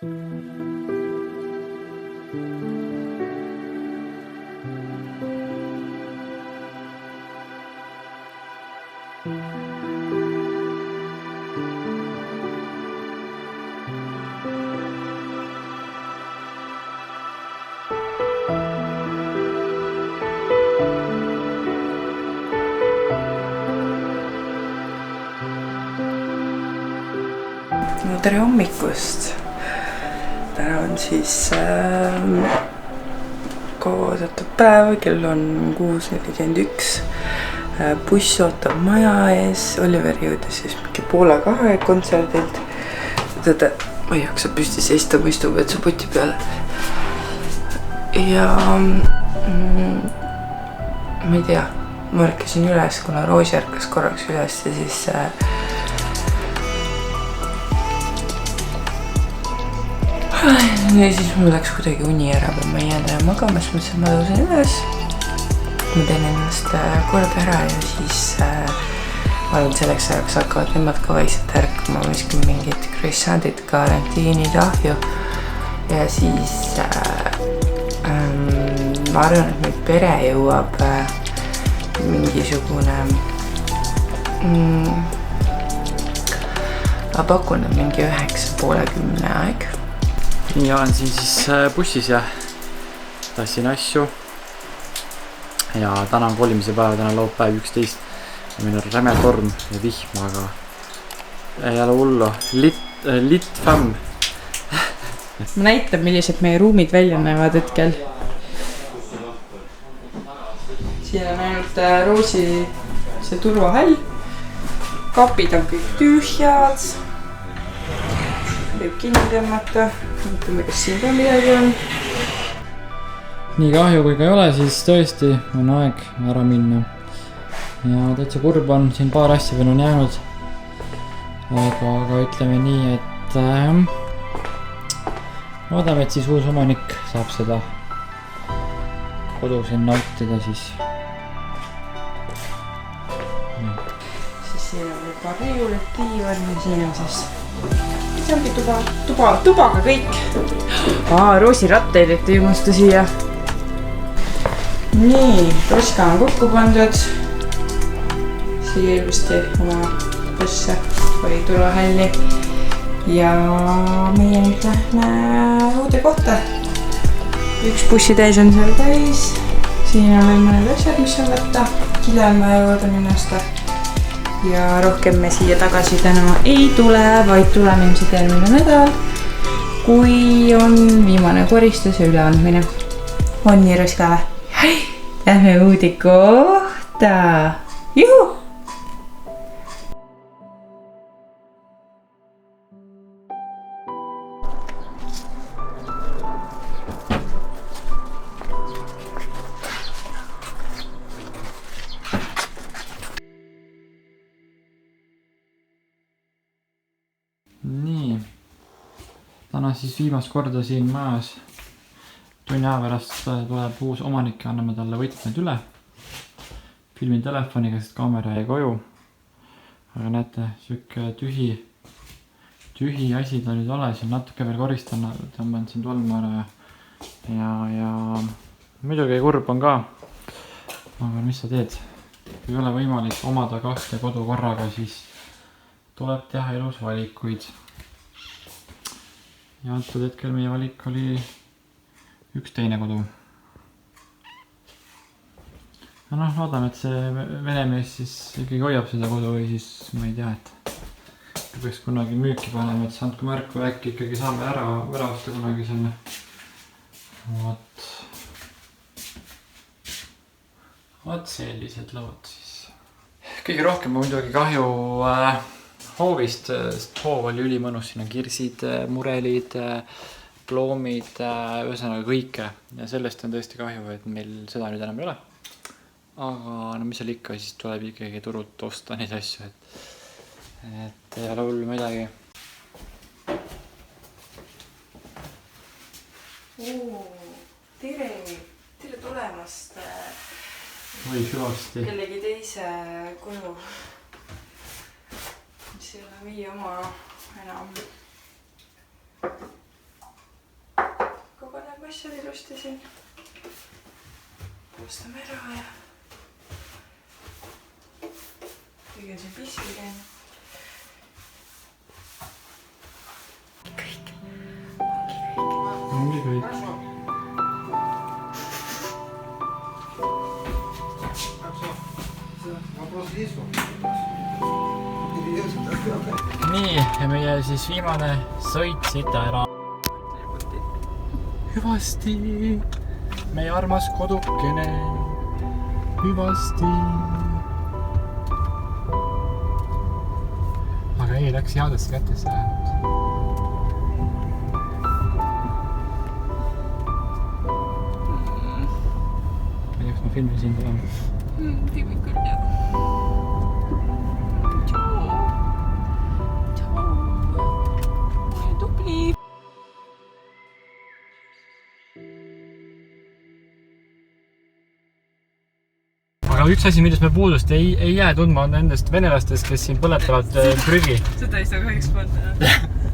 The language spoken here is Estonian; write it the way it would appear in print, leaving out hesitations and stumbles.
Tere hommikust! Täna on siis koostatud päev, kell on 6:41. Buss ootab maja ees. Oliver jõudis siis mingi poole 2 kontserdilt. Teda ma ei jaksa püsti seista, ma istun vetsuputi peale. Ja ma ei tea, ma ärkasin üles, kuna Roosi ärkas korraks üles ja siis ja siis mul läks kuidagi uni ära või ma ei jäänud enam magama, siis mõtlesin, ma tõusen üles. Ma teen ennast korda ära ja siis olen selleks ajaks hakkavad nemad ka vaikselt ärkama. Ma viskan mingid croissantid, karantiinid, ahju. Ja siis ma arvan, et meil pere jõuab mingisugune ma pakun, et mingi 9:30 aeg. Nii olen siin siis bussis ja tassin asju. Ja täna on kolimise päev, täna laupäev 11. Ja meil on räme torm ja vihm, aga ei ole hullu. Lit fam. Ma näitan, millised meie ruumid välja näevad hetkel. Siin on ainult Roosi see turvahall. Kapid on kõik tühjad. Võib kinni tõmmata. Mõtleme, kas siin ka midagi on. Nii kahju kui ka ei ole, siis tõesti on aeg ära minna. Ja täitsa kurb on, siin paar asja veel on jäänud. Aga ütleme nii, et loodame, et siis uus omanik saab seda kodu siin nautida siis. Siis siin on veel paar riiulit, diivan ja siin on siis see ongi tubaga kõik. Roosi ratteid ette ilmusta siia. Nii, roska on kokku pandud. Siia ilmusti oma busse või turvahalli. Ja meie nüüd lähme uude kohta. Üks bussitäis on seal täis. Siin on veel mõned asjad, mis on võtta. Hiljem juurde minnasta. Ja rohkem me siia tagasi täna ei tule, vaid tuleme ilmselt järgmine nädal, kui on viimane koristus ja üleandmine. On nii rõska või? Lähme uude kohta! Juhu! Nii, täna siis viimast korda siin majas. Tunni aja pärast tuleb uus omanik ja anname talle võtmed üle. Filmin telefoniga, sest kaamera jäi koju. Aga näete, siuke tühi asi ta nüüd ole. Siin natuke veel koristan, tõmban siin tolmu ära. Ja muidugi kurb on ka. Aga mis sa teed? Kui ei ole võimalik omada 2 kodu korraga, siis tuleb teha elus valikuid. Ja antud hetkel meie valik oli üks teine kodu. Ja loodame, et see venemees siis ikkagi hoiab seda kodu või siis ma ei tea, et kui peaks kunagi müüki panema, et andke märku, äkki ikkagi saame ära osta kunagi selle. Vot sellised lood siis. Kõige rohkem on muidugi kahju hoovist, sest hoov oli ülimõnus, siin on kirsid, murelid, ploomid, ühesõnaga kõike. Ja sellest on tõesti kahju, et meil seda nüüd enam ei ole. Aga mis seal ikka, siis tuleb ikkagi turult osta neid asju, et ei ole hullu midagi. Tere tulemast Oi, süvasti. Kellegi teise koju. Mis ei ole meie oma enam. asjad ilusti siin. Koostame ära ja kõige siin pissi käin. Ongi kõik. Nii, ja meie siis viimane sõit siit ära. Hüvasti, meie armas kodukene. Hüvasti. Aga ei, läks headesse kätesse lähenud. Ma ei tea, kas ma filmin siin tulema. Teeme küll jah. Aga üks asi, millest me puudust ei jää tundma, on nendest venelastest, kes siin põletavad prügi. Seda ei saa kahjuks panna.